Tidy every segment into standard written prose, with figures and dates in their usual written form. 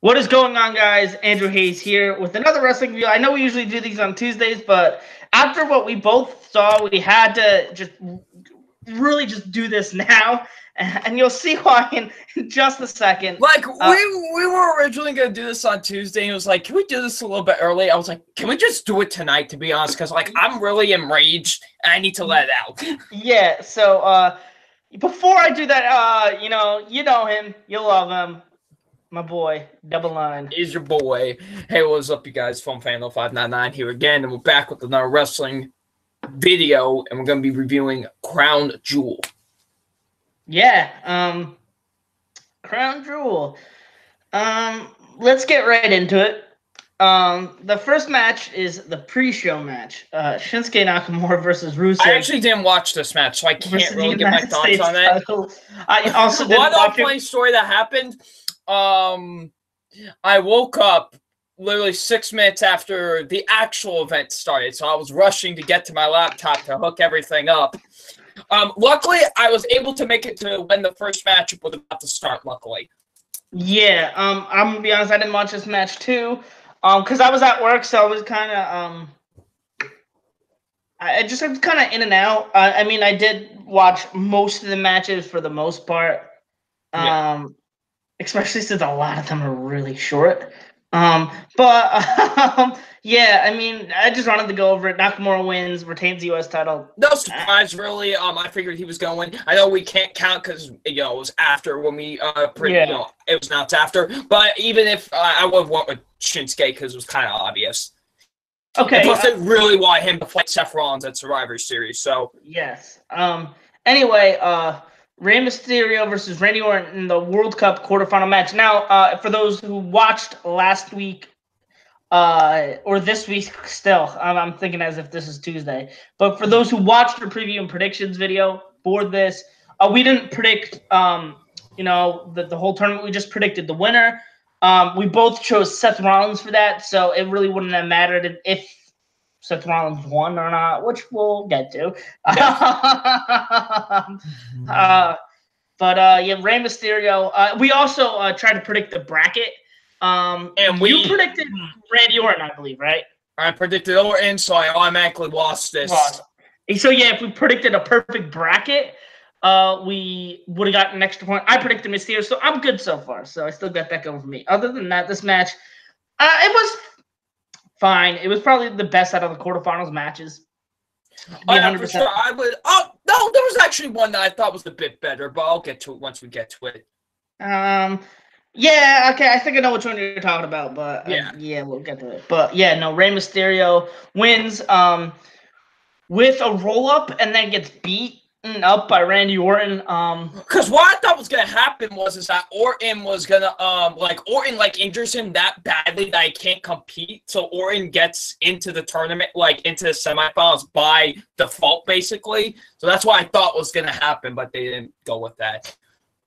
What is going on, guys? Andrew Hayes here with another wrestling review. I know we usually do these on Tuesdays, but after what we both saw, we had to just really just do this now, and you'll see why in just a second. Like, we were originally going to do this on Tuesday, and it was like, can we do this a little bit early? I was like, can we just do it tonight, to be honest? Because, like, I'm really enraged, and I need to let it out. Yeah, so before I do that, you know him. You love him. My boy, Double Line. Is your boy. Hey, what's up, you guys? FunFan0599 here again, and we're back with another wrestling video, and we're going to be reviewing Crown Jewel. Yeah, Crown Jewel. Let's get right into it. The first match is the pre-show match. Shinsuke Nakamura versus Rusev. I actually didn't watch this match, so I can't really get my thoughts on it. I also didn't One watch funny story that happened. I woke up literally 6 minutes after the actual event started, so I was rushing to get to my laptop to hook everything up. Luckily, I was able to make it to when the first match was about to start, luckily. Yeah, I'm gonna be honest, I didn't watch this match too. Because I was at work, so I was kind of I was kind of in and out. I mean, I did watch most of the matches for the most part. Yeah. Especially since a lot of them are really short. Yeah, I mean, I just wanted to go over it. Nakamura wins, retains the U.S. title. No surprise, really. I figured he was going. I know we can't count because it was after when we it was announced after. But even if I would have went with Shinsuke because it was kind of obvious. Okay. And plus, they really want him to fight Seth Rollins at Survivor Series. So yes. Anyway, Rey Mysterio versus Randy Orton in the World Cup quarterfinal match. Now, for those who watched last week, or this week still, I'm thinking as if this is Tuesday. But for those who watched the preview and predictions video for this, we didn't predict, the whole tournament. We just predicted the winner. We both chose Seth Rollins for that, so it really wouldn't have mattered if Seth Rollins won or not, which we'll get to. Yeah, Rey Mysterio. We also tried to predict the bracket. And you predicted Randy Orton, I believe, right? I predicted Orton, so I automatically lost this. So yeah, if we predicted a perfect bracket, we would have gotten an extra point. I predicted Mysterio, so I'm good so far. So I still got that going for me. Other than that, this match, it was fine. It was probably the best out of the quarterfinals matches. Yeah, for sure. I would. Oh no, there was actually one that I thought was a bit better, but I'll get to it once we get to it. Yeah, okay, I think I know which one you're talking about, but yeah, we'll get to it. But yeah, no, Rey Mysterio wins with a roll up and then gets beaten up by Randy Orton. Because what I thought was gonna happen was that Orton was gonna Orton injures him that badly that he can't compete, so Orton gets into the tournament, into the semifinals by default, basically. So that's what I thought was gonna happen, but they didn't go with that.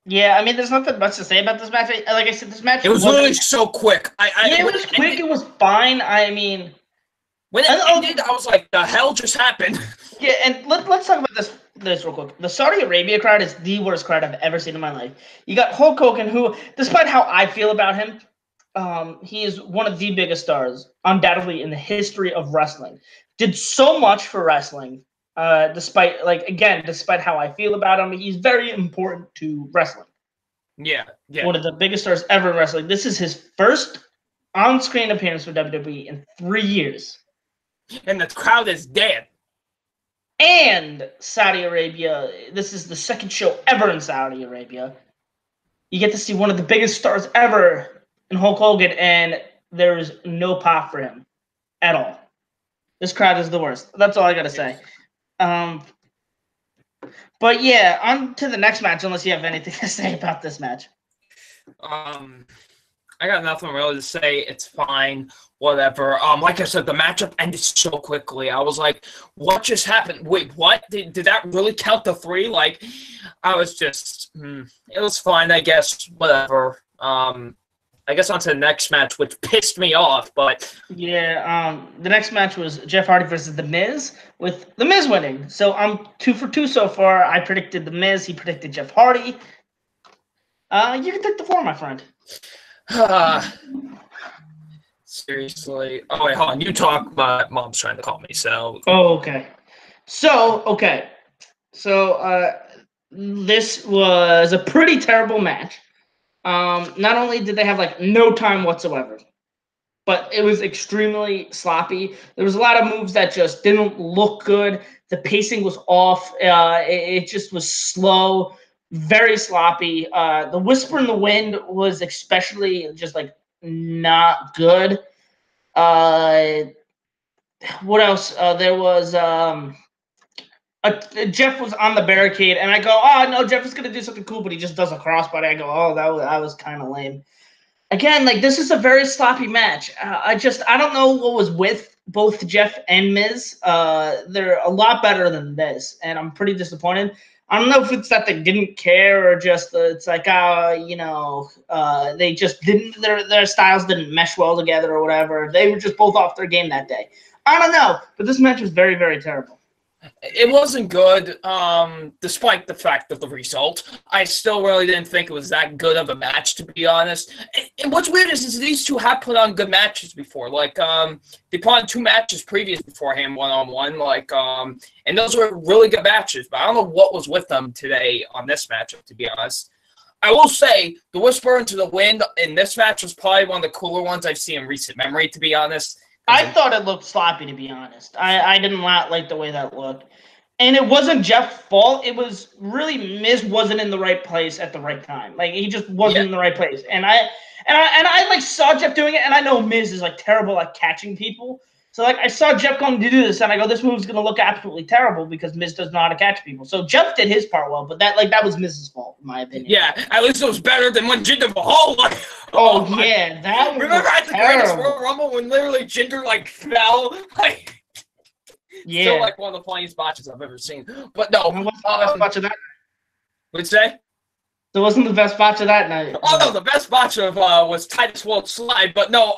Yeah, I mean, there's nothing much to say about this match. Like I said, this match was literally so quick. It was quick. It was fine. I mean, when it ended, I was like, "The hell just happened?" Yeah, and let's talk about this real quick. The Saudi Arabia crowd is the worst crowd I've ever seen in my life. You got Hulk Hogan, who, despite how I feel about him, he is one of the biggest stars, undoubtedly, in the history of wrestling. Did so much for wrestling. Despite how I feel about him, he's very important to wrestling. Yeah. One of the biggest stars ever in wrestling. This is his first on-screen appearance for WWE in 3 years. And the crowd is dead. And Saudi Arabia, this is the second show ever in Saudi Arabia. You get to see one of the biggest stars ever in Hulk Hogan, and there's no pop for him at all. This crowd is the worst. That's all I gotta say. But yeah, on to the next match, unless you have anything to say about this match. I got nothing really to say. It's fine. Whatever. Like I said, the matchup ended so quickly. I was like, what just happened? Wait, what? Did that really count to 3? I was just, it was fine, I guess. Whatever. I guess on to the next match, which pissed me off, but... Yeah, the next match was Jeff Hardy versus The Miz, with The Miz winning. So I'm 2 for 2 so far. I predicted The Miz. He predicted Jeff Hardy. You can take the floor, my friend. Seriously. Oh wait, hold on. You talk. My mom's trying to call me. So. Oh, okay. Okay. This was a pretty terrible match. Not only did they have like no time whatsoever, but it was extremely sloppy. There was a lot of moves that just didn't look good. The pacing was off. It just was slow, very sloppy. The Whisper in the Wind was especially just like not good. What else? There was Jeff was on the barricade, and I go, oh no, Jeff is gonna do something cool, but he just does a crossbody. I go, oh, that was kind of lame. Again, like this is a very sloppy match. I don't know what was with both Jeff and Miz. They're a lot better than this, and I'm pretty disappointed. I don't know if it's that they didn't care or just it's like they just didn't their styles didn't mesh well together or whatever. They were just both off their game that day. I don't know, but this match was very, very terrible. It wasn't good, despite the fact of the result. I still really didn't think it was that good of a match, to be honest. And what's weird is these two have put on good matches before. Like, they put on 2 matches previous beforehand, one-on-one. Like, and those were really good matches. But I don't know what was with them today on this matchup, to be honest. I will say, the Whisper into the Wind in this match was probably one of the cooler ones I've seen in recent memory, to be honest. I thought it looked sloppy, to be honest. I didn't like the way that looked. And it wasn't Jeff's fault. It was really Miz wasn't in the right place at the right time. Like he just wasn't in the right place. And I like saw Jeff doing it, and I know Miz is like terrible at catching people. So like I saw Jeff going to do this, and I go, this move's gonna look absolutely terrible because Miz does not catch people. So Jeff did his part well, but that was Miz's fault, in my opinion. Yeah, at least it was better than when Jinder Mahal. Like, yeah, that was remember at the greatest Royal Rumble when literally Jinder like fell? Like, yeah, still like one of the funniest botches I've ever seen. But no, what's the best botch of that? What'd you say? It wasn't the best botch of that night. Oh no, the best botch of was Titus World Slide, but no,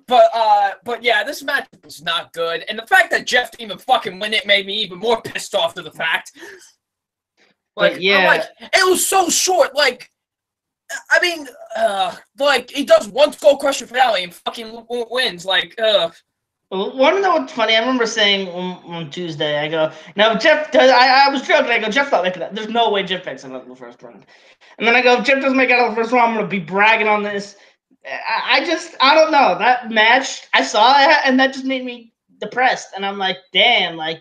but yeah, this match was not good, and the fact that Jeff didn't even fucking win it made me even more pissed off to the fact. Like, yeah, it was so short. Like, I mean, like he does one Skull Crusher finale and fucking wins. Like, Want to know what's funny? I remember saying on Tuesday, I go, now if Jeff does, I was joking, I go, Jeff not making that. There's no way Jeff makes it out of the first round. And then I go, if Jeff doesn't make it out of the first round, I'm going to be bragging on this. I don't know. That match, I saw it, and that just made me depressed. And I'm like, damn, like,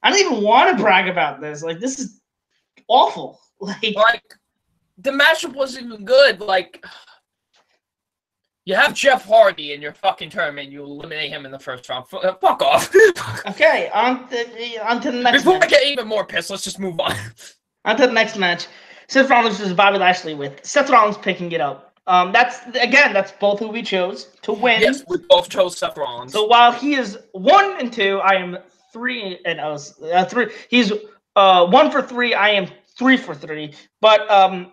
I don't even want to brag about this. Like, this is awful. Like the matchup wasn't even good. Like, you have Jeff Hardy in your fucking tournament, you eliminate him in the first round. Fuck off. Okay, on to the next Before match. I get even more pissed, let's just move on. On to the next match. Seth Rollins versus Bobby Lashley with Seth Rollins picking it up. That's both who we chose to win. Yes, we both chose Seth Rollins. So while he is 1-2, I am 3-3. He's 1 for 3. I am 3 for 3. But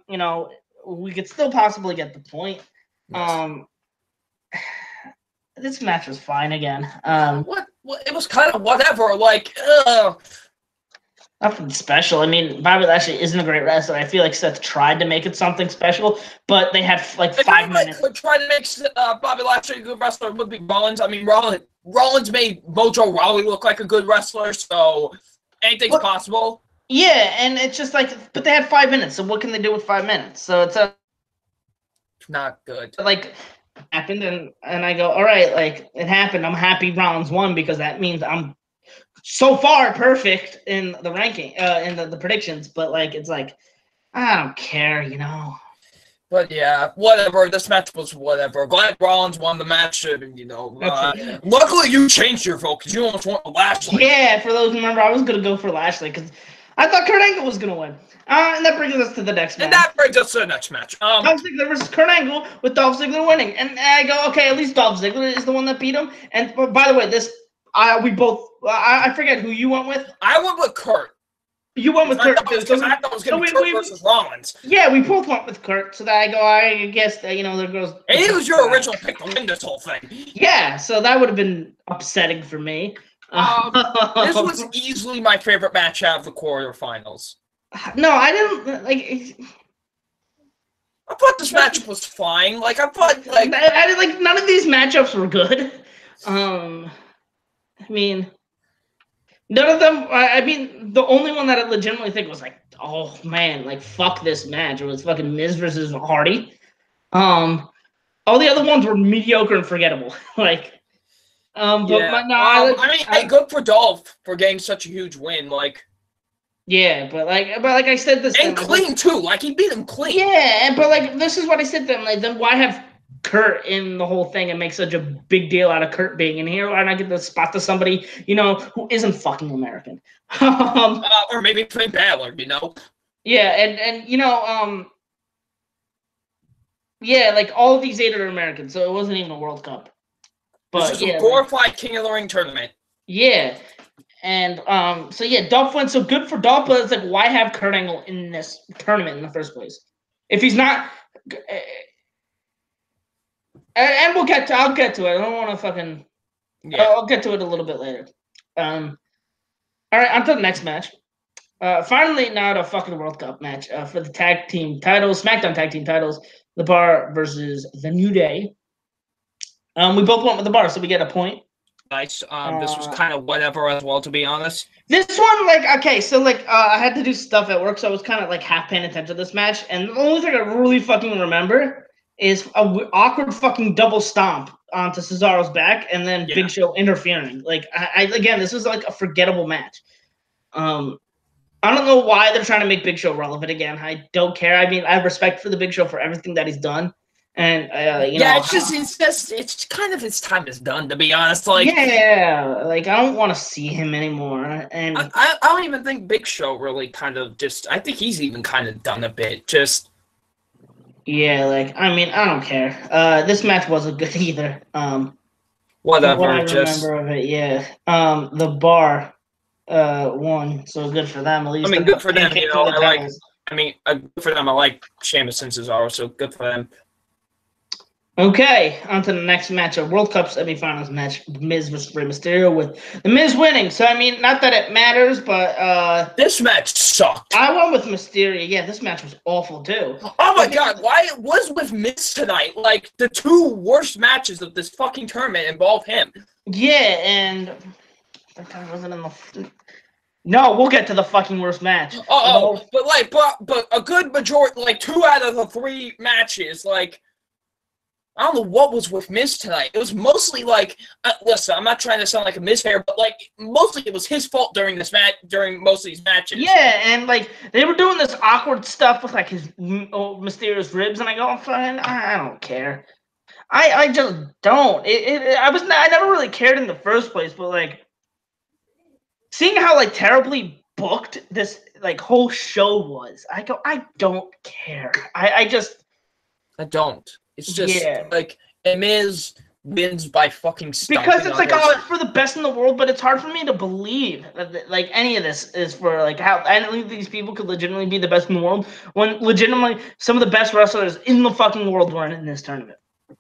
we could still possibly get the point. Yes. This match was fine again. What? It was kind of whatever. Like, nothing special. I mean, Bobby Lashley isn't a great wrestler. I feel like Seth tried to make it something special, but they had like 5 minutes. Could try to make Bobby Lashley a good wrestler would be Rollins. I mean, Rollins made Mojo Rawley look like a good wrestler, so anything's possible. Yeah, and it's just like, but they had 5 minutes, so what can they do with 5 minutes? So it's not good. Like, happened, and I go, all right, like it happened. I'm happy Rollins won because that means I'm so far perfect in the ranking, in the predictions. But like, it's like I don't care, But yeah, whatever. This match was whatever. Glad Rollins won the match. Luckily, you changed your vote because you almost went with Lashley. Yeah, for those who remember, I was gonna go for Lashley because I thought Kurt Angle was gonna win. And that brings us to the next match. Dolph Ziggler versus Kurt Angle with Dolph Ziggler winning. And I go, okay, at least Dolph Ziggler is the one that beat him. And by the way, we both, I forget who you went with. I went with Kurt. You went with Kurt. I thought it was going to be Kurt versus Rollins. Yeah, we both went with Kurt. So that I guess, there goes. And it was your original pick to win this whole thing. Yeah, so that would have been upsetting for me. This was easily my favorite match out of the quarterfinals. No, I didn't like. I thought this matchup was fine. Like I thought, like none of these matchups were good. I mean, none of them. I mean, the only one that I legitimately think was like, oh man, like fuck this match. It was fucking Miz versus Hardy. All the other ones were mediocre and forgettable. Like, yeah. but no, I mean, hey, good for Dolph for getting such a huge win. Like, yeah, but like I said this and clean too. Like he beat him clean. Yeah, but like this is what I said to them. Like, then why have Kurt in the whole thing and make such a big deal out of Kurt being in here? Why not get the spot to somebody who isn't fucking American? Or maybe Finn Balor, Yeah, and yeah, like all of these eight are American, so it wasn't even a World Cup. But this is a glorified King of the Ring tournament. Yeah. And so yeah, Dolph went so good for Dolph, but it's like, why have Kurt Angle in this tournament in the first place? If he's not, and I'll get to it. I don't want to fucking. Yeah. I'll get to it a little bit later. All right, on to the next match. Finally, now the fucking World Cup match for the tag team titles, SmackDown tag team titles. The Bar versus the New Day. We both went with the Bar, so we get a point. Nice. This was kind of whatever as well, to be honest. This one, like, okay, so like, I had to do stuff at work, so I was kind of like half paying attention to this match, and the only thing I really fucking remember is a awkward fucking double stomp onto Cesaro's back, and then Big Show interfering. Like, again, this was like a forgettable match. I don't know why they're trying to make Big Show relevant again. I don't care. I mean, I have respect for the Big Show for everything that he's done. And it's kind of his time is done, to be honest. Like, yeah, like I don't want to see him anymore. And I don't even think Big Show really kind of just. I think he's even kind of done a bit. Just yeah, like I mean, I don't care. This match wasn't good either. Whatever. What I remember of it, yeah. The Bar won, so good for them. At least I mean, good for them. Good for them. I like Sheamus and Cesaro, so good for them. Okay, on to the next match, a World Cup semifinals match, Miz versus Rey Mysterio, with the Miz winning. So, I mean, not that it matters, but this match sucked. I went with Mysterio. Yeah, this match was awful, too. Oh, my God. Why it was with Miz tonight? Like, the two worst matches of this fucking tournament involve him. Yeah, and that guy wasn't in the... No, we'll get to the fucking worst match. But a good majority, like, 2 out of the 3 matches, like... I don't know what was with Miz tonight. It was mostly like, listen, I'm not trying to sound like a Miz hair, but like mostly it was his fault during this match, during most of these matches. Yeah, and like they were doing this awkward stuff with like his mysterious ribs, and I go, fine, I don't care. I just don't. I never really cared in the first place, but like seeing how like terribly booked this like whole show was, I go, I don't care. I don't. It's just like Miz wins by fucking stomping. Because it's like, oh, it's for the best in the world, but it's hard for me to believe that like any of this is for like how any of these people could legitimately be the best in the world when legitimately some of the best wrestlers in the fucking world weren't in this tournament.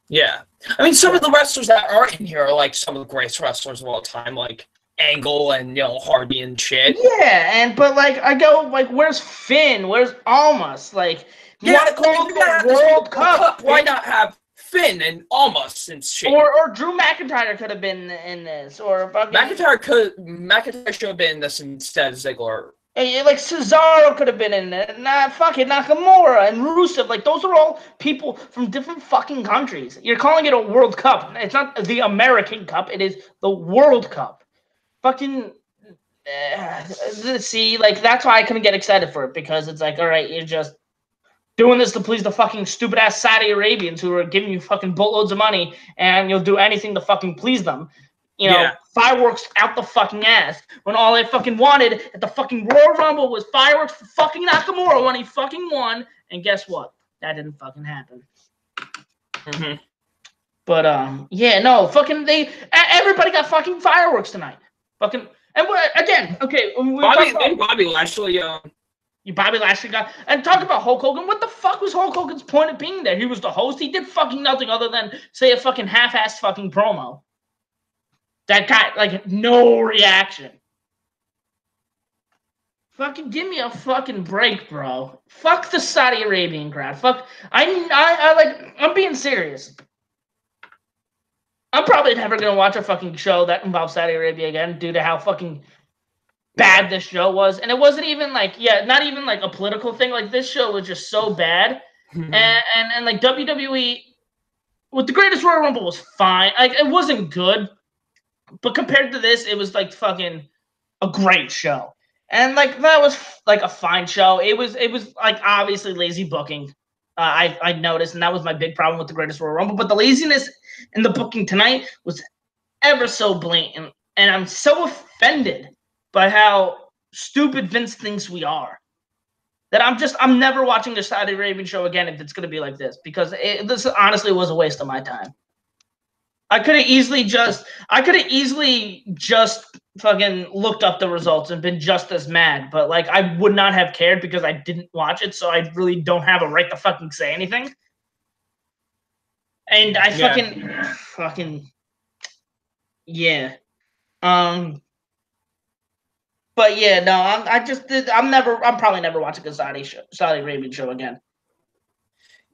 Yeah, I mean, some of the wrestlers that are in here are like some of the greatest wrestlers of all time, like Angle and Hardy and shit. Yeah, but like I go like, where's Finn? Where's Almas? Like. You want to call the World Cup? Why not have Finn and Almas and shit? Or Drew McIntyre could have been in this, or fucking McIntyre should have been in this instead of Ziggler. Like Cesaro could have been in it, fucking Nakamura and Rusev. Like those are all people from different fucking countries. You're calling it a World Cup. It's not the American Cup. It is the World Cup. Fucking. See, like that's why I couldn't get excited for it, because it's like, all right, you're just doing this to please the fucking stupid ass Saudi Arabians who are giving you fucking boatloads of money, and you'll do anything to fucking please them. Fireworks out the fucking ass. When all they fucking wanted at the fucking Royal Rumble was fireworks for fucking Nakamura when he fucking won. And guess what? That didn't fucking happen. Mm-hmm. But everybody got fucking fireworks tonight. Fucking, and again, okay. Bobby Lashley. Bobby Lashley got, and talk about Hulk Hogan. What the fuck was Hulk Hogan's point of being there? He was the host. He did fucking nothing other than say a fucking half-assed fucking promo. That got like no reaction. Fucking give me a fucking break, bro. Fuck the Saudi Arabian crowd. Fuck. I'm being serious. I'm probably never gonna watch a fucking show that involves Saudi Arabia again due to how fucking bad this show was. And it wasn't even like, not even like a political thing. Like this show was just so bad. And like WWE with the Greatest Royal Rumble was fine. Like it wasn't good, but compared to this, it was like fucking a great show. And like that was like a fine show. It was like obviously lazy booking. I noticed, and that was my big problem with the Greatest Royal Rumble. But the laziness in the booking tonight was ever so blatant, and I'm so offended by how stupid Vince thinks we are that I'm never watching the Saudi Arabian show again if it's going to be like this, because this honestly was a waste of my time. I could have easily just fucking looked up the results and been just as mad, but like I would not have cared because I didn't watch it, so I really don't have a right to fucking say anything. And I fucking yeah. But yeah, no, I'm probably never watching a Saudi Arabian show again.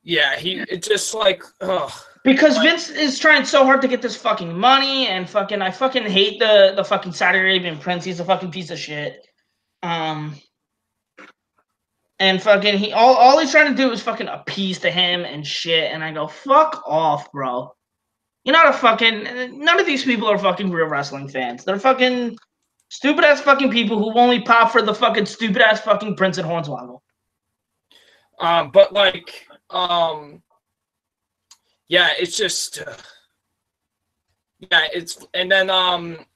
Yeah, it's just like, ugh. Because Vince is trying so hard to get this fucking money, and I fucking hate the fucking Saudi Arabian prince. He's a fucking piece of shit. And fucking all he's trying to do is fucking appease to him and shit. And I go, fuck off, bro. You're not a fucking. None of these people are fucking real wrestling fans. They're fucking stupid ass fucking people who only pop for the fucking stupid ass fucking Prince and Hornswoggle. But like, yeah, it's just, and then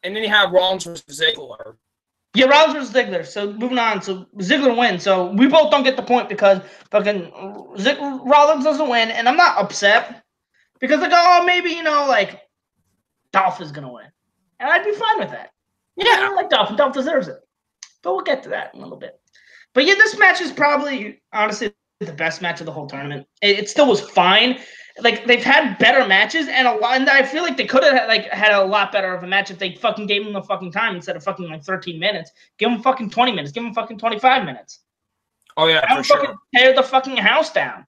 you have Rollins versus Ziggler. Yeah, Rollins versus Ziggler. So moving on, so Ziggler wins. So we both don't get the point because fucking Rollins doesn't win, and I'm not upset because I go, oh, maybe like Dolph is gonna win, and I'd be fine with that. Yeah, I like Dolph, and Dolph deserves it. But we'll get to that in a little bit. But yeah, this match is probably honestly the best match of the whole tournament. It still was fine. Like they've had better matches, and I feel like they could have had a lot better of a match if they fucking gave them the fucking time instead of fucking like 13 minutes. Give them fucking 20 minutes. Give them fucking 25 minutes. Oh yeah, for sure. Tear the fucking house down.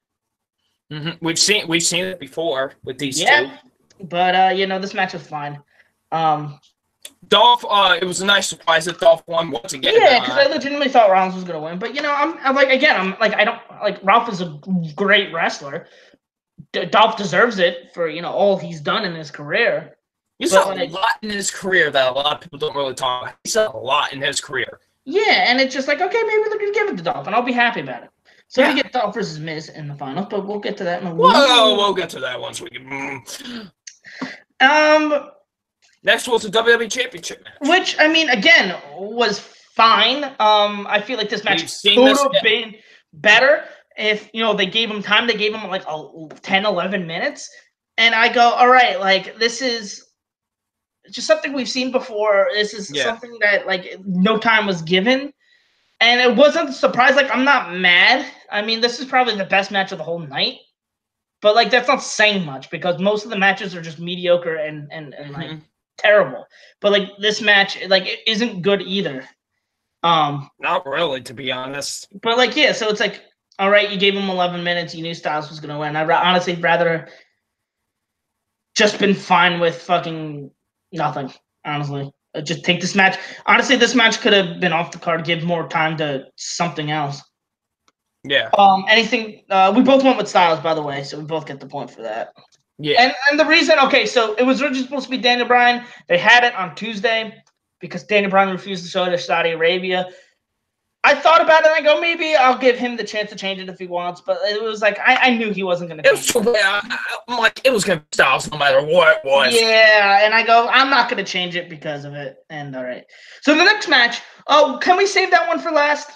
Mm-hmm. We've seen it before with these two. But this match was fine. Dolph, it was a nice surprise that Dolph won once again. Yeah, because I legitimately thought Rollins was gonna win. But I'm like I don't like Ralph is a great wrestler. Dolph deserves it for all he's done in his career. He's done a lot in his career that a lot of people don't really talk about. He's done a lot in his career. Yeah, and it's just like, okay, maybe they're gonna give it to Dolph, and I'll be happy about it. So we get Dolph versus Miz in the finals, but we'll get to that in a little. We'll get to that once we get. Next was the WWE Championship match, which I mean, again, was fine. I feel like this match could have been better if they gave him time. They gave him like 10, 11 minutes, and I go, all right, like this is just something we've seen before. This is something that like no time was given, and it wasn't a surprise. Like I'm not mad. I mean, this is probably the best match of the whole night, but like that's not saying much because most of the matches are just mediocre and like terrible. But like this match, like it isn't good either. Not really, to be honest. But like so it's like, all right, you gave him 11 minutes. You knew Styles was gonna win. I'd honestly rather just been fine with fucking nothing. Honestly, just take this match. Honestly, this match could have been off the card. Give more time to something else. Yeah. Anything? We both went with Styles, by the way, so we both get the point for that. Yeah. And the reason, okay, so it was originally supposed to be Daniel Bryan. They had it on Tuesday because Daniel Bryan refused to show it to Saudi Arabia. I thought about it and I go, maybe I'll give him the chance to change it if he wants, but it was like I knew he wasn't going to. I'm like, it was going to be Styles no matter what it was. Yeah, and I go, I'm not going to change it because of it. And all right, so the next match. Oh, can we save that one for last?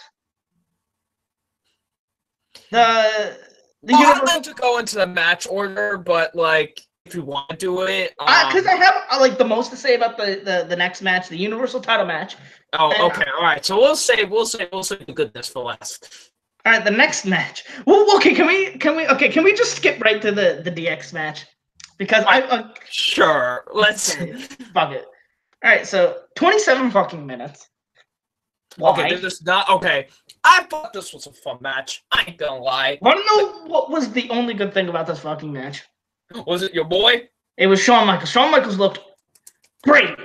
The I want to go into the match order, but like if you want to do it, because I have like the most to say about the next match, the Universal Title match. Oh, okay, all right. So we'll save the goodness for last. All right, the next match. Well, okay, can we just skip right to the DX match because sure. Let's fuck it. All right, so 27 fucking minutes. Why? Okay, this is not okay. I thought this was a fun match. I ain't gonna lie. Want to know what was the only good thing about this fucking match? Was it your boy? It was Shawn Michaels. Shawn Michaels looked great.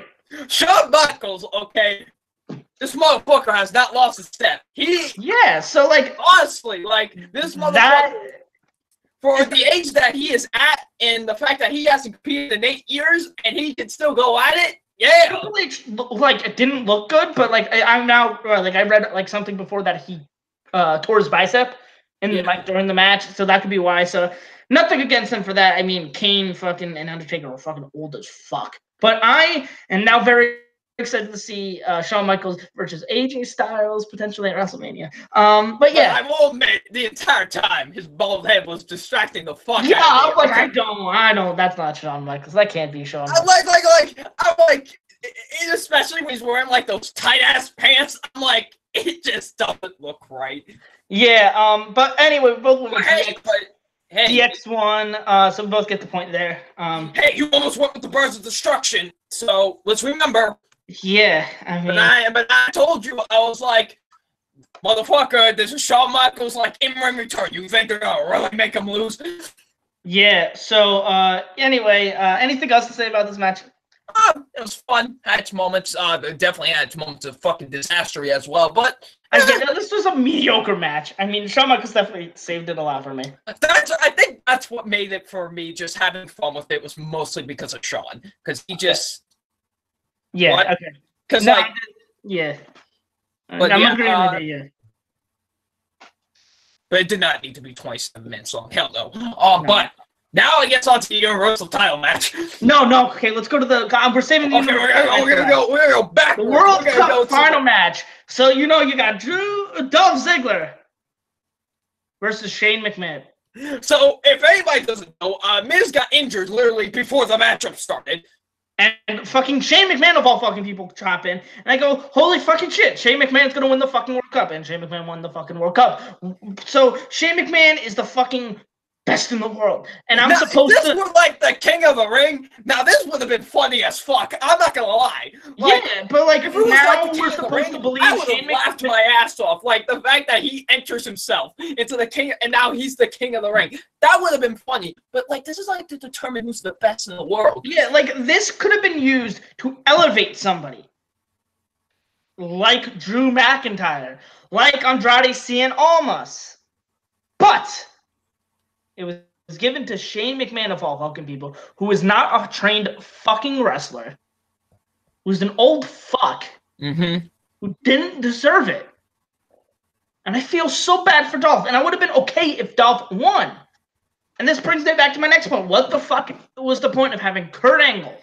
Shawn Michaels, okay. This motherfucker has not lost a step. Yeah, so like honestly, like this motherfucker that for the age that he is at and the fact that he hasn't competed in 8 years and he can still go at it. Yeah. like it didn't look good, but like I'm now like I read like something before that he tore his bicep in like during the match, so that could be why. So nothing against him for that. I mean, Kane, fucking, and Undertaker are fucking old as fuck. But I am now very excited to see Shawn Michaels versus AJ Styles potentially at WrestleMania. But yeah, I will admit, the entire time his bald head was distracting the fuck yeah, out of me. I'm like, I don't. That's not Shawn Michaels. That can't be Shawn. I'm like, especially when he's wearing like those tight ass pants. I'm like, it just doesn't look right. Yeah. But anyway, we both went Hey, DX1. So we both get the point there. Hey, you almost went with the Birds of Destruction. So let's remember. Yeah, I mean, but I told you, I was like, motherfucker, this is Shawn Michaels like in ring return. You think they're gonna really make him lose? Yeah. So anyway, anything else to say about this match? It was fun. Had its moments. Definitely had its moments of fucking disaster as well. But this was a mediocre match. I mean, Shawn Michaels definitely saved it a lot for me. I think that's what made it for me. Just having fun with it was mostly because of Shawn, because he just. Yeah. What? Okay. Because yeah. But I'm agreeing with you. Yeah. But it did not need to be 27 minutes long. Hell no. No. But now I guess on to the Universal title match. No. Okay, let's go to the. We're saving the. Okay, we're gonna go back. The World Cup final match. So you got Dolph Ziggler versus Shane McMahon. So if anybody doesn't know, Miz got injured literally before the matchup started. And fucking Shane McMahon of all fucking people chop in, and I go, holy fucking shit, Shane McMahon's gonna win the fucking World Cup, and Shane McMahon won the fucking World Cup. So Shane McMahon is the fucking best in the world, and I'm supposed to. This was like the King of the Ring. Now this would have been funny as fuck. I'm not gonna lie. Like, yeah, but like if it was now like the we're supposed to believe I would Shane have laughed McMahon. my ass off. Like the fact that he enters himself into the King, and now he's the King of the Ring. That would have been funny. But like this is like to determine who's the best in the world. Yeah, like this could have been used to elevate somebody. Like Drew McIntyre, like Andrade Cien Almas. But it was given to Shane McMahon of all fucking people, who is not a trained fucking wrestler, who's an old fuck, who didn't deserve it. And I feel so bad for Dolph. And I would have been okay if Dolph won. And this brings me back to my next point. What the fuck was the point of having Kurt Angle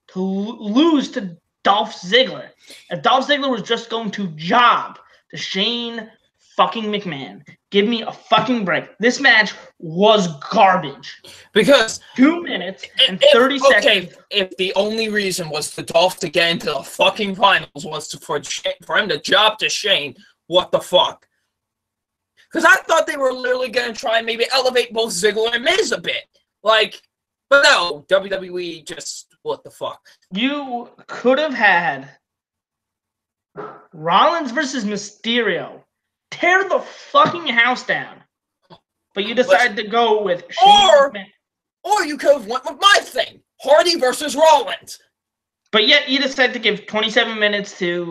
to lose to Dolph Ziggler? If Dolph Ziggler was just going to job to Shane fucking McMahon. Give me a fucking break. This match was garbage. Because 2 minutes and 30 seconds. Okay, if the only reason was for Dolph to get into the fucking finals was for him to job to Shane, what the fuck? Because I thought they were literally going to try and maybe elevate both Ziggler and Miz a bit. Like, but no, WWE just, what the fuck? You could have had Rollins versus Mysterio. Tear the fucking house down. But you decided to go with Shane McMahon. Or you could have went with my thing. Hardy versus Rollins. But yet you decided to give 27 minutes to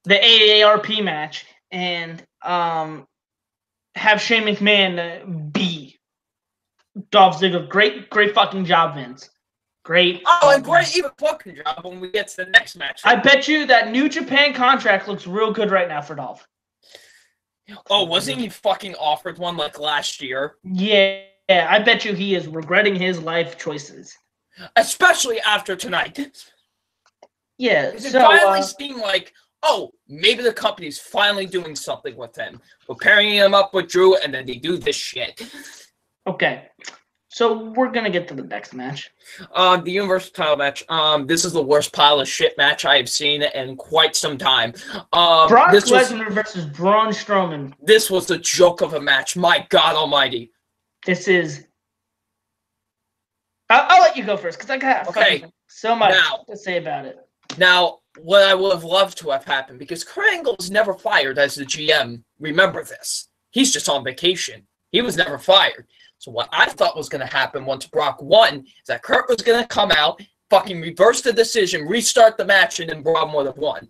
the AARP match and have Shane McMahon be Dolph Ziggler. Great fucking job, Vince. Great. Oh, and great even fucking job when we get to the next match. I bet you that New Japan contract looks real good right now for Dolph. Oh, wasn't he fucking offered one like last year? Yeah, I bet you he is regretting his life choices. Especially after tonight. Yeah, it finally seemed like, oh, maybe the company's finally doing something with him. We're pairing him up with Drew, and then they do this shit. Okay. So we're going to get to the next match. The Universal title match. This is the worst pile of shit match I have seen in quite some time. Brock Lesnar versus Braun Strowman. This was a joke of a match. My God almighty. This is... I'll let you go first, because I got so much to say about it. Now, what I would have loved to have happened, because Kurt Angle was never fired as the GM. Remember this. He's just on vacation. He was never fired. So what I thought was going to happen once Brock won is that Kurt was going to come out, fucking reverse the decision, restart the match, and then Braun would have won.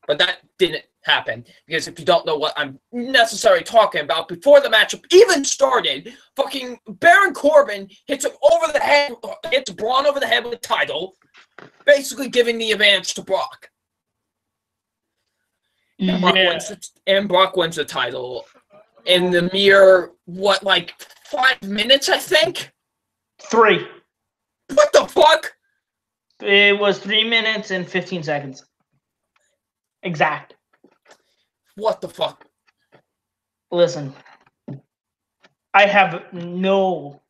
But that didn't happen, because if you don't know what I'm necessarily talking about, before the matchup even started, fucking Baron Corbin hits him over the head, hits Braun over the head with the title, basically giving the advantage to Brock. And Brock wins the title in the mere, what, like 5 minutes, I think? 3. What the fuck? It was 3 minutes and 15 seconds. Exact. What the fuck? Listen, I have no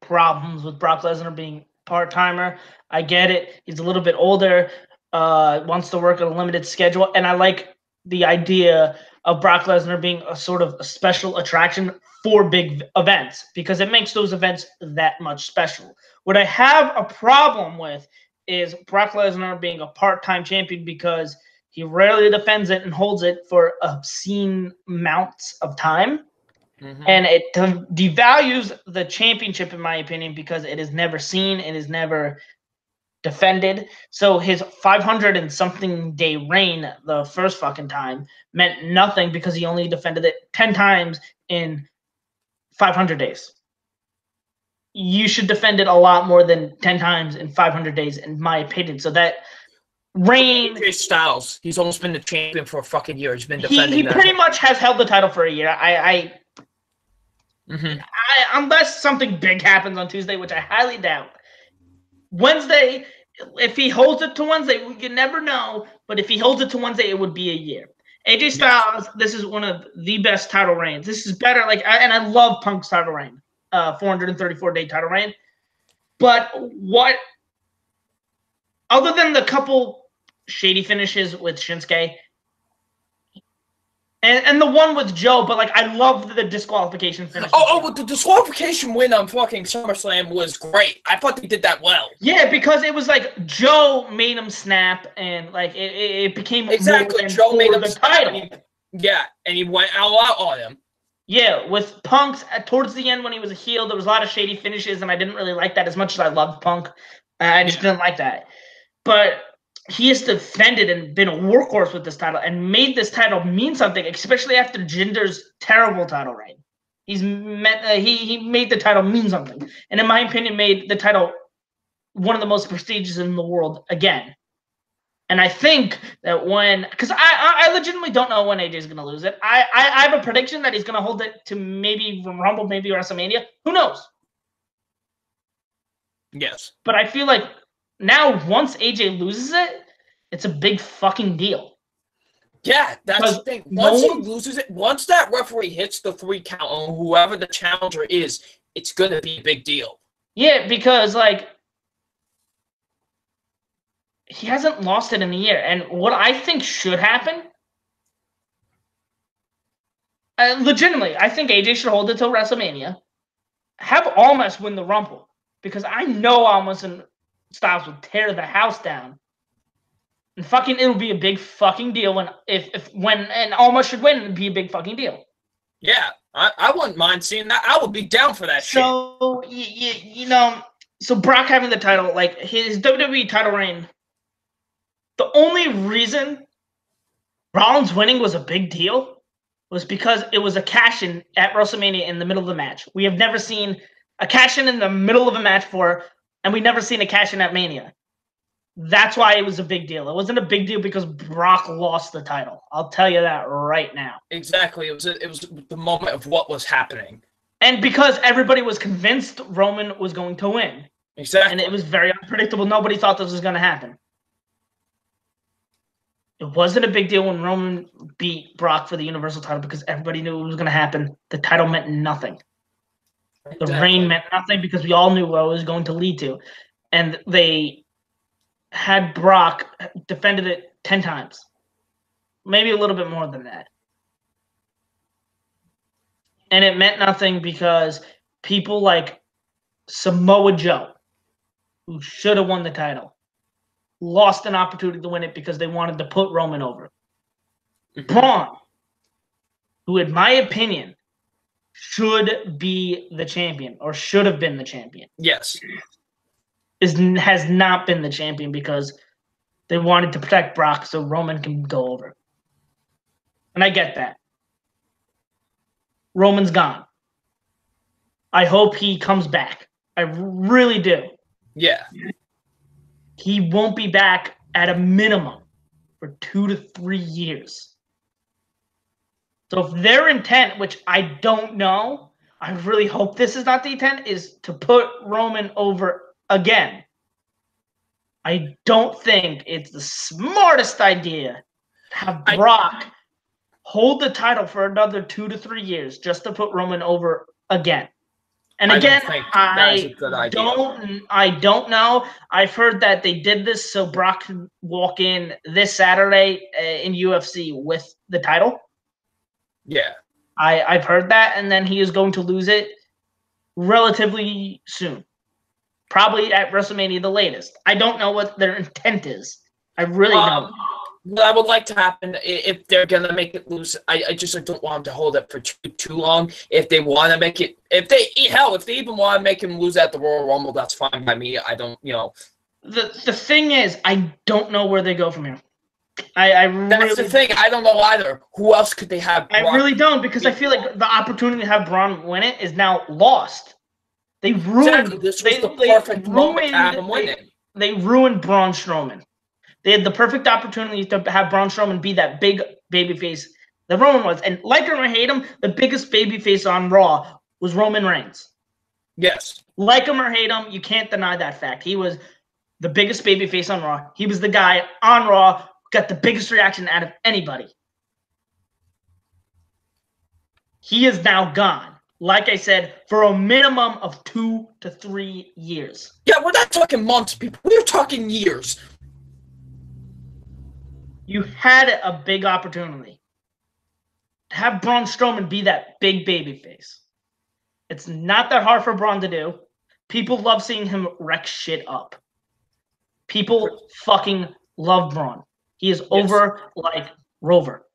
problems with Brock Lesnar being part-timer. I get it. He's a little bit older, wants to work on a limited schedule, and I like the idea of Brock Lesnar being a sort of a special attraction for big events, because it makes those events that much special. What I have a problem with is Brock Lesnar being a part-time champion, because he rarely defends it and holds it for obscene amounts of time. Mm-hmm. And it devalues the championship, in my opinion, because it is never seen, it is never defended. So his 500 and something day reign the first fucking time meant nothing, because he only defended it 10 times in 500 days. You should defend it a lot more than 10 times in 500 days, in my opinion. So that reign, AJ Styles, he's almost been the champion for a fucking year. He's been defending. He pretty much has held the title for a year. Unless something big happens on Tuesday, which I highly doubt. Wednesday, if he holds it to Wednesday, you never know. But if he holds it to Wednesday, it would be a year. AJ Styles, this is one of the best title reigns. This is better. And I love Punk's title reign, 434-day title reign. But what, other than the couple shady finishes with Shinsuke, and the one with Joe, but I love the disqualification finish. Well, the disqualification win on fucking SummerSlam was great. I thought they did that well. Yeah, because it was Joe made him snap, and it became exactly Joe made him the title. And he went all out on him. Yeah, with Punk's towards the end when he was a heel, there was a lot of shady finishes, and I didn't really like that as much as I loved Punk. I just didn't like that. But he has defended and been a workhorse with this title and made this title mean something, especially after Jinder's terrible title reign. He made the title mean something, and in my opinion, made the title one of the most prestigious in the world again. And I think that because I legitimately don't know when AJ's going to lose it. I have a prediction that he's going to hold it to maybe Rumble, maybe WrestleMania. Who knows? Yes. But I feel like now, once AJ loses it, it's a big fucking deal. Yeah, that's the thing. Once he loses it, once that referee hits the 3 count on whoever the challenger is, it's going to be a big deal. Yeah, because, he hasn't lost it in a year. And what I think should happen, legitimately, I think AJ should hold it till WrestleMania. Have Almas win the Rumble, because I know Almas and Styles will tear the house down, and it'll be a big fucking deal when Almas should win. It'd be a big fucking deal. Yeah, I wouldn't mind seeing that. I would be down for that shit. So so Brock having the title, his WWE title reign, the only reason Rollins winning was a big deal was because it was a cash-in at WrestleMania in the middle of the match. We have never seen a cash-in in the middle of a match before. And we've never seen a cash-in at Mania. That's why it was a big deal. It wasn't a big deal because Brock lost the title. I'll tell you that right now. Exactly. It was the moment of what was happening. And because everybody was convinced Roman was going to win. Exactly. And it was very unpredictable. Nobody thought this was going to happen. It wasn't a big deal when Roman beat Brock for the Universal title, because everybody knew it was going to happen. The title meant nothing. The reign meant nothing, because we all knew what it was going to lead to. And they had Brock defended it 10 times. Maybe a little bit more than that. And it meant nothing because people like Samoa Joe, who should have won the title, lost an opportunity to win it because they wanted to put Roman over. Mm-hmm. Braun, who in my opinion should be the champion or should have been the champion. Yes. Has not been the champion because they wanted to protect Brock so Roman can go over. And I get that. Roman's gone. I hope he comes back. I really do. Yeah. He won't be back at a minimum for 2 to 3 years. So if their intent, which I don't know, I really hope this is not the intent, is to put Roman over again. I don't think it's the smartest idea to have Brock hold the title for another 2 to 3 years just to put Roman over again. And again, I don't know. I've heard that they did this so Brock can walk in this Saturday in UFC with the title. Yeah. I've heard that, and then he is going to lose it relatively soon. Probably at WrestleMania the latest. I don't know what their intent is. I really don't. What I would like to happen, if they're going to make it loose, I don't want them to hold it for too long. If they want to make it, if they even want to make him lose at the Royal Rumble, that's fine by me. I don't, The thing is, I don't know where they go from here. That's the thing. I don't know either. Who else could they have? I really don't, because I feel like the opportunity to have Braun win it is now lost. They ruined. Exactly. This was the perfect moment to have him win it. They ruined Braun Strowman. They had the perfect opportunity to have Braun Strowman be that big babyface that Roman was. And like him or hate him, the biggest babyface on Raw was Roman Reigns. Yes. Like him or hate him, you can't deny that fact. He was the biggest babyface on Raw. He was the guy on Raw who got the biggest reaction out of anybody. He is now gone. Like I said, for a minimum of 2 to 3 years. Yeah, we're not talking months, people. We're talking years. You had a big opportunity to have Braun Strowman be that big baby face. It's not that hard for Braun to do. People love seeing him wreck shit up. People fucking love Braun. He is over like Rover.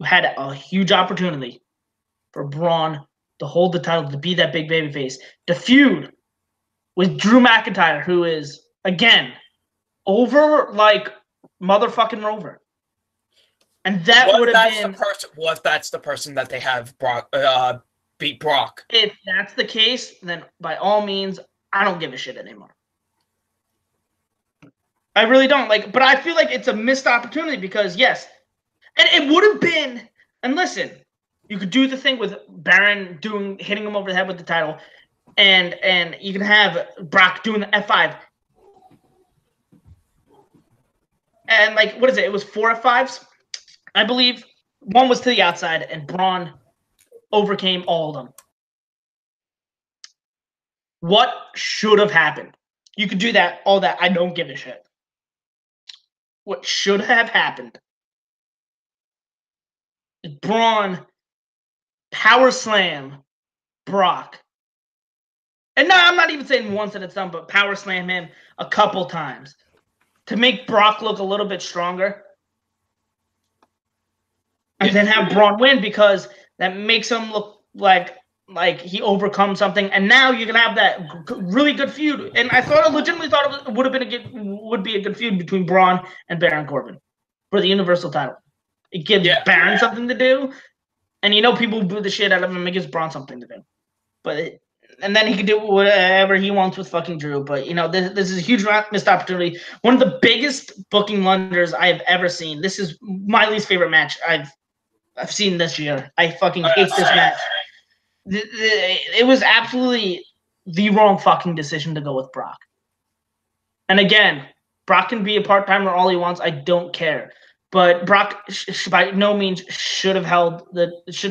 You had a huge opportunity for Braun to hold the title, to be that big baby face, to feud with Drew McIntyre, who is, again, over like motherfucking Rover. And that would have been... What if that's the person that they have beat Brock? If that's the case, then by all means, I don't give a shit anymore. I really don't. But I feel like it's a missed opportunity because, yes, and it would have been... And listen, you could do the thing with Baron hitting him over the head with the title, and you can have Brock doing the F5. And, what is it? It was 4 F5s, I believe. One was to the outside, and Braun overcame all of them. What should have happened? You could do that, all that. I don't give a shit. What should have happened is Braun power slam Brock. And no, I'm not even saying once and it's done, but power slam him a couple times to make Brock look a little bit stronger. And then have Braun win, because that makes him look like he overcome something. And now you can have that really good feud. And I legitimately thought it would be a good feud between Braun and Baron Corbin for the Universal title. It gives Baron something to do. And people boo the shit out of him. It gives Braun something to do. And then he can do whatever he wants with fucking Drew. But, this is a huge missed opportunity. One of the biggest booking blunders I have ever seen. This is my least favorite match I've seen this year. I fucking hate this match. It was absolutely the wrong fucking decision to go with Brock. And again, Brock can be a part-timer all he wants. I don't care. But Brock by no means should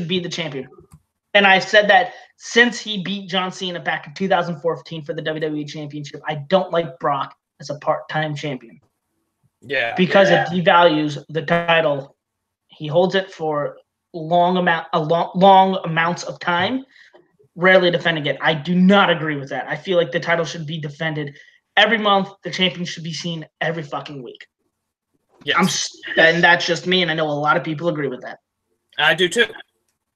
be the champion. And I've said that since he beat John Cena back in 2014 for the WWE Championship. I don't like Brock as a part-time champion. Yeah. Because it devalues the title. He holds it for long amounts of time, rarely defending it. I do not agree with that. I feel like the title should be defended every month the champion should be seen every fucking week. Yes. And that's just me, and I know a lot of people agree with that. I do too.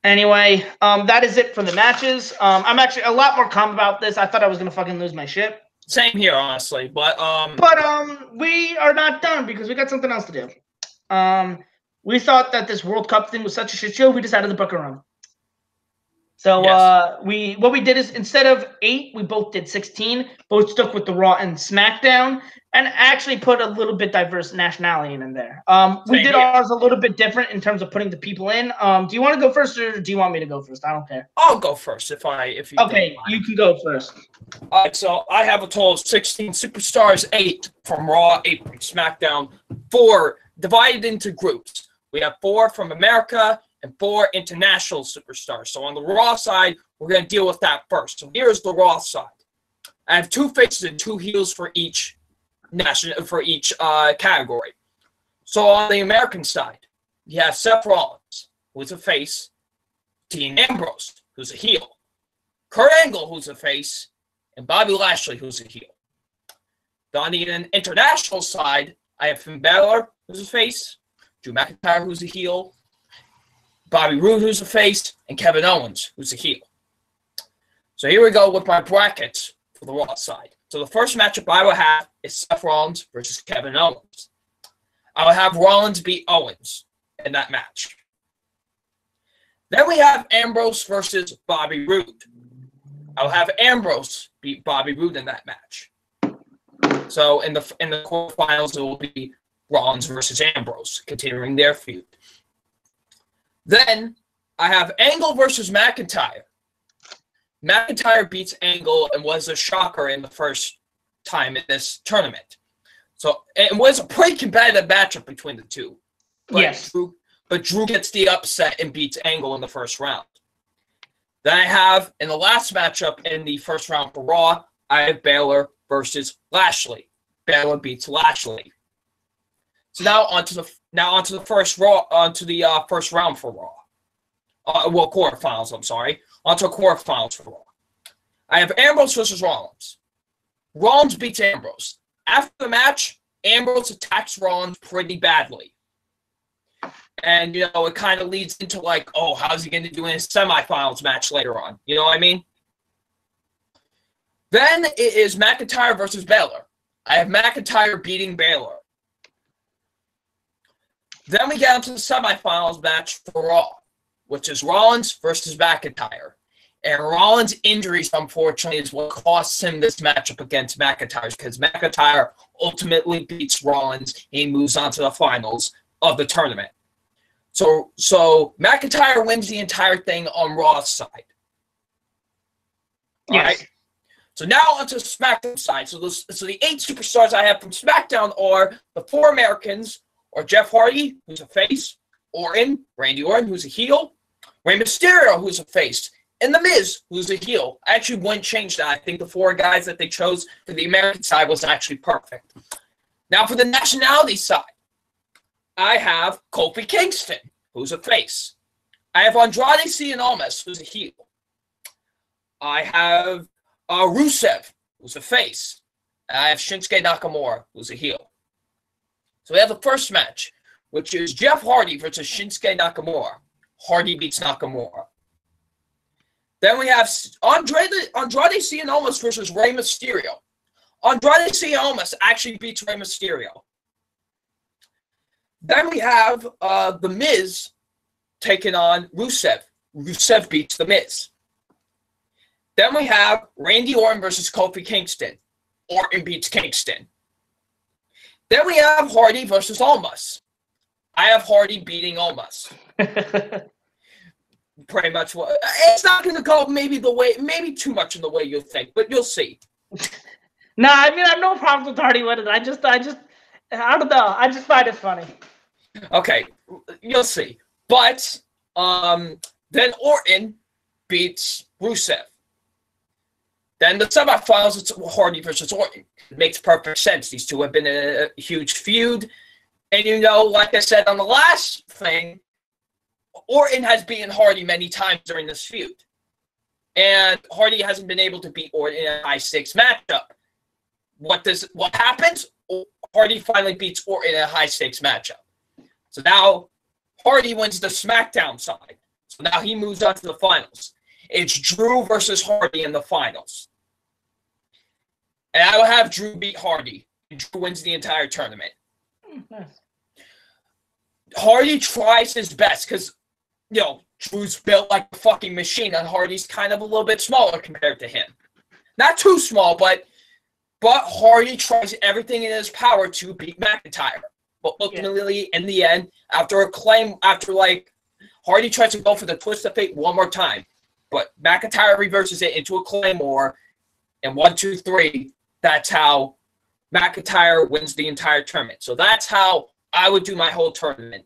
Anyway, that is it for the matches. I'm actually a lot more calm about this. I thought I was gonna fucking lose my shit. Same here, honestly. But we are not done because we got something else to do. We thought that this World Cup thing was such a shit show, we decided to book our own. So yes. what we did is instead of 8, we both did 16. Both stuck with the Raw and SmackDown, and actually put a little bit diverse nationality in there. We did ours a little bit different in terms of putting the people in. Do you want to go first, or do you want me to go first? I don't care. I'll go first if you. Okay, you can go first. All right, so I have a total of 16 superstars, 8 from Raw, 8 from SmackDown, 4 divided into groups. We have 4 from America and 4 international superstars. So on the Raw side, we're going to deal with that first. So here's the Raw side. I have 2 faces and 2 heels for each category. So on the American side, you have Seth Rollins, who's a face, Dean Ambrose, who's a heel, Kurt Angle, who's a face, and Bobby Lashley, who's a heel. On the international side, I have Finn Balor, who's a face, Drew McIntyre, who's a heel, Bobby Roode, who's a face, and Kevin Owens, who's a heel. So here we go with my brackets for the Raw side. So the first matchup I will have is Seth Rollins versus Kevin Owens. I will have Rollins beat Owens in that match. Then we have Ambrose versus Bobby Roode. I will have Ambrose beat Bobby Roode in that match. So in the quarterfinals, it will be Rollins versus Ambrose, continuing their feud. Then I have Angle versus McIntyre. McIntyre beats Angle and was a shocker in the first time in this tournament. So it was a pretty competitive matchup between the two. But yes. Drew gets the upset and beats Angle in the first round. Then I have, in the last matchup in the first round for Raw, I have Balor versus Lashley. Balor beats Lashley. So now onto the first round for Raw. Quarterfinals. I'm sorry. Onto quarterfinals for Raw. I have Ambrose versus Rollins. Rollins beats Ambrose. After the match, Ambrose attacks Rollins pretty badly. And, it kind of leads into like, oh, how's he going to do in his semifinals match later on? You know what I mean? Then it is McIntyre versus Balor. I have McIntyre beating Balor. Then we get into the semifinals match for Raw, which is Rollins versus McIntyre. And Rollins' injuries, unfortunately, is what costs him this matchup against McIntyre, because McIntyre ultimately beats Rollins and he moves on to the finals of the tournament. So McIntyre wins the entire thing on Raw's side. All yes. right. So now onto the SmackDown side. So the 8 superstars I have from SmackDown are the 4 Americans, or Jeff Hardy, who's a face, Randy Orton, who's a heel, Rey Mysterio, who's a face, and The Miz, who's a heel. I actually wouldn't change that. I think the 4 guys that they chose for the American side was actually perfect. Now for the nationality side, I have Kofi Kingston, who's a face. I have Andrade Cien Almas, who's a heel. I have Rusev, who's a face. I have Shinsuke Nakamura, who's a heel. So we have the first match, which is Jeff Hardy versus Shinsuke Nakamura. Hardy beats Nakamura. Then we have Andrade Cien Almas versus Rey Mysterio. Andrade Cien Almas actually beats Rey Mysterio. Then we have The Miz taking on Rusev. Rusev beats The Miz. Then we have Randy Orton versus Kofi Kingston. Orton beats Kingston. Then we have Hardy versus Almas. I have Hardy beating Almas. Pretty much what it's not going to go maybe too much in the way you think, but you'll see. No, I mean I have no problem with Hardy winning. I don't know. I just find it funny. Okay, you'll see. But then Orton beats Rusev. Then the semifinals, it's Hardy versus Orton. It makes perfect sense. These two have been in a huge feud. And, like I said on the last thing, Orton has beaten Hardy many times during this feud. And Hardy hasn't been able to beat Orton in a high-stakes matchup. what happens? Hardy finally beats Orton in a high-stakes matchup. So now Hardy wins the SmackDown side. So now he moves on to the finals. It's Drew versus Hardy in the finals. And I will have Drew beat Hardy. And Drew wins the entire tournament. Nice. Hardy tries his best because, Drew's built like a fucking machine, and Hardy's kind of a little bit smaller compared to him. Not too small, but Hardy tries everything in his power to beat McIntyre. But ultimately, in the end, Hardy tries to go for the twist of fate one more time. But McIntyre reverses it into a Claymore, and 1, 2, 3, that's how McIntyre wins the entire tournament. So that's how I would do my whole tournament.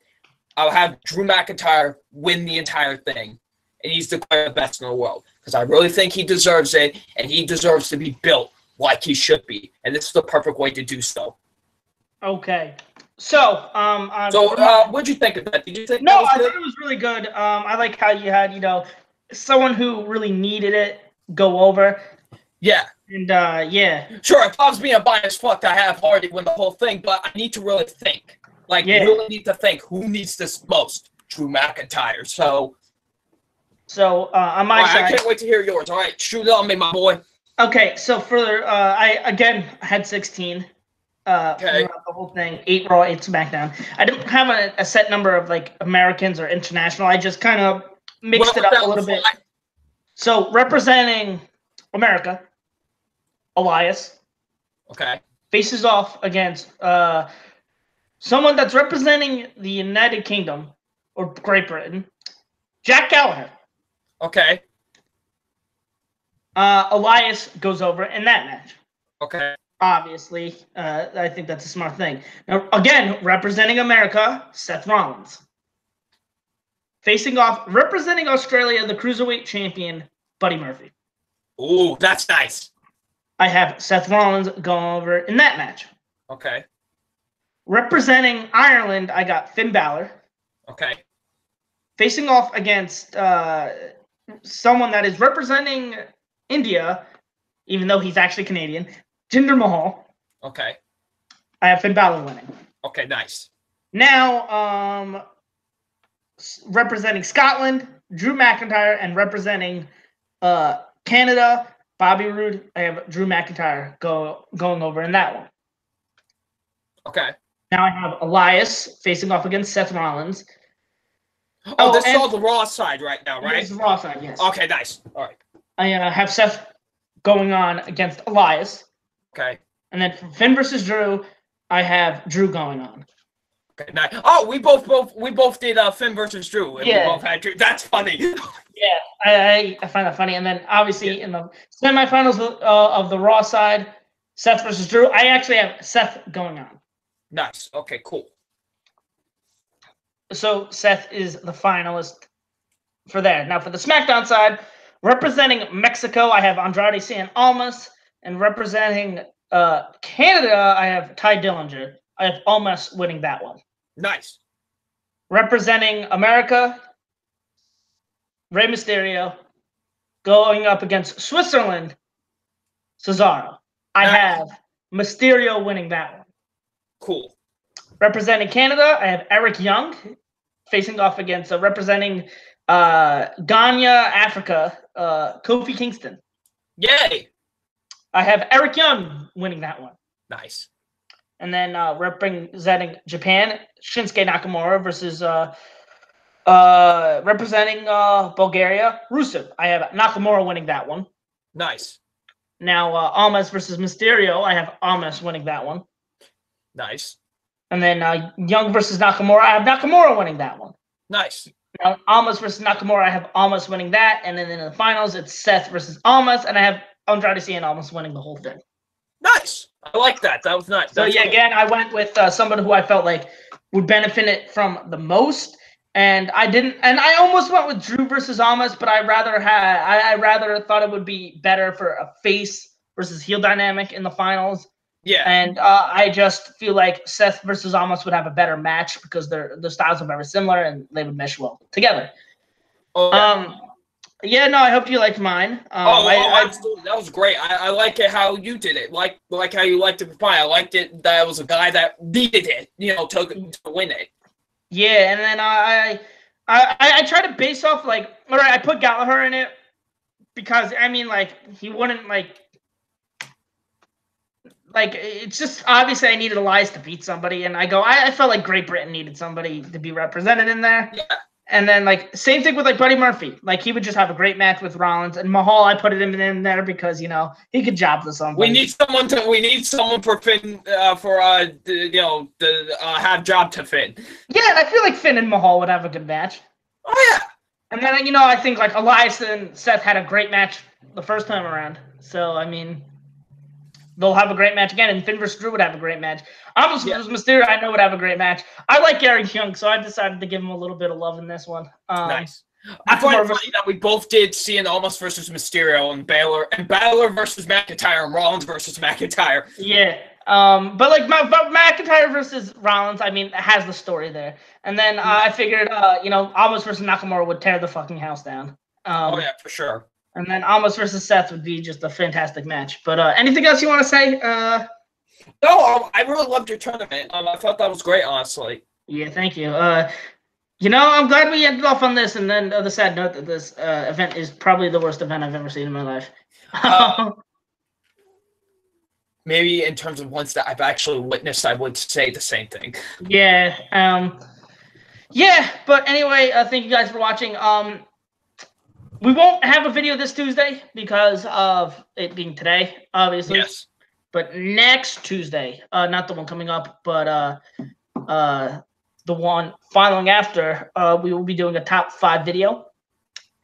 I'll have Drew McIntyre win the entire thing, and he's declared the best in the world. Because I really think he deserves it, and he deserves to be built like he should be. And this is the perfect way to do so. Okay. So, what'd you think of that? Did you think No, that was I good? thought it was really good. I like how you had, someone who really needed it go over. Yeah. And, yeah. Sure, if I was being biased, fuck, I have Hardy win the whole thing, but I need to really think. Really need to think who needs this most. Drew McIntyre. So on my side, I can't wait to hear yours. All right, shoot it on me, my boy. Okay, so for I had 16 throughout the whole thing, 8 Raw, 8 SmackDown. I didn't have a set number of Americans or international. I just kind of mixed it up a little bit. So representing America, Elias. Okay. Faces off against someone that's representing the United Kingdom or Great Britain, Jack Gallagher. Okay. Elias goes over in that match. Okay. Obviously, I think that's a smart thing. Now, again, representing America, Seth Rollins. Facing off, representing Australia, the Cruiserweight Champion, Buddy Murphy. Ooh, that's nice. I have Seth Rollins going over in that match. Okay. Representing Ireland, I got Finn Balor. Okay. Facing off against someone that is representing India, even though he's actually Canadian, Jinder Mahal. Okay. I have Finn Balor winning. Okay, nice. Now, representing Scotland, Drew McIntyre, and representing Canada, Bobby Roode. I have Drew McIntyre going over in that one. Okay. Now I have Elias facing off against Seth Rollins. This is all the Raw side right now, right? This is the Raw side, yes. Okay, nice. All right. I have Seth going on against Elias. Okay. And then for Finn versus Drew, I have Drew going on. Okay, nice. Oh, we both did Finn versus Drew. And Yeah. We both had Drew. That's funny. Yeah, I find that funny. And then obviously in the semifinals of the Raw side, Seth versus Drew, I actually have Seth going on. Nice. Okay, cool. So Seth is the finalist for there. Now for the SmackDown side, representing Mexico, I have Andrade Cien Almas, and representing Canada, I have Ty Dillinger. I have Almas winning that one. Nice. Representing America, Rey Mysterio, going up against Switzerland, Cesaro. I have Mysterio winning that one. Cool. Representing Canada, I have Eric Young facing off against representing Ghana, Africa, Kofi Kingston. Yay. I have Eric Young winning that one. Nice. And then representing Japan, Shinsuke Nakamura versus representing Bulgaria, Rusev. I have Nakamura winning that one. Nice. Now Almas versus Mysterio, I have Almas winning that one. Nice. And then Young versus Nakamura, I have Nakamura winning that one. Nice. Now, Almas versus Nakamura, I have Almas winning that. And then in the finals, it's Seth versus Almas, and I have Andrade Cien Almas winning the whole thing. Nice. I like that. That was nice. So, yeah, again, I went with someone who I felt like would benefit it from the most. And I didn't, and I almost went with Drew versus Almas, but I rather thought it would be better for a face versus heel dynamic in the finals. Yeah. And I just feel like Seth versus Almas would have a better match because their styles are very similar and they would mesh well together. Oh, yeah. Yeah, no, I hope you liked mine. Absolutely. That was great. I like it how you did it. Like how you liked it before. I liked it that it was a guy that needed it, to win it. Yeah, and then I try to base off like, all right, I put Gallagher in it because I mean, like, he wouldn't like it's just obviously I needed Elias to beat somebody, and I felt like Great Britain needed somebody to be represented in there. Yeah. And then like same thing with like Buddy Murphy, like he would just have a great match with Rollins, and Mahal I put it in there because he could job to somebody. We need someone for Finn to have job to Finn. Yeah, and I feel like Finn and Mahal would have a good match. Oh yeah. And then I think like Elias and Seth had a great match the first time around, so I mean, they'll have a great match again, and Finn versus Drew would have a great match. Almost Mysterio, I know, would have a great match. I like Gary Young, so I decided to give him a little bit of love in this one. Nice. I find it funny that we both did Cien Almas versus Mysterio and Balor versus McIntyre and Rollins versus McIntyre. Yeah. But like McIntyre versus Rollins, I mean, it has the story there. And then I figured, Almas versus Nakamura would tear the fucking house down. Oh yeah, for sure. And then Almas versus Seth would be just a fantastic match. But anything else you want to say? No, I really loved your tournament. I thought that was great, honestly. Yeah, thank you. I'm glad we ended off on this. And then the sad note that this event is probably the worst event I've ever seen in my life. Maybe in terms of ones that I've actually witnessed, I would say the same thing. Yeah. Yeah, but anyway, thank you guys for watching. We won't have a video this Tuesday because of it being today, obviously. Yes. But next Tuesday, not the one coming up, but the one following after, we will be doing a top 5 video.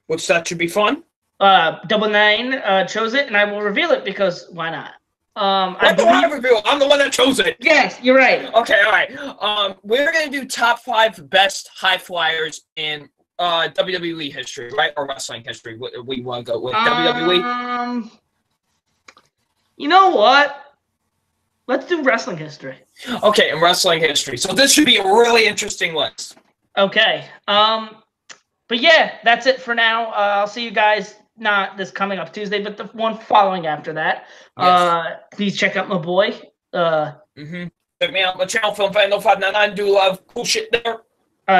Which that should be fun. Double Nine chose it, and I will reveal it because why not? I reveal. I'm the one that chose it. Yes, you're right. Okay, all right. We're gonna do top 5 best high flyers in WWE history, right, or wrestling history. We want to go with WWE. You know what? Let's do wrestling history. Okay, in wrestling history. So this should be a really interesting list. Okay. But yeah, that's it for now. I'll see you guys not this coming up Tuesday, but the one following after that. Yes. Please check out my boy. Check me out my channel, Film Fan 0599. Do a lot of cool shit there.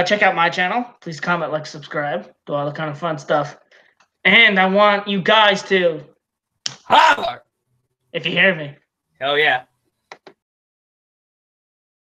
Check out my channel. Please comment, like, subscribe. Do all the kind of fun stuff. And I want you guys to holler if you hear me. Hell yeah.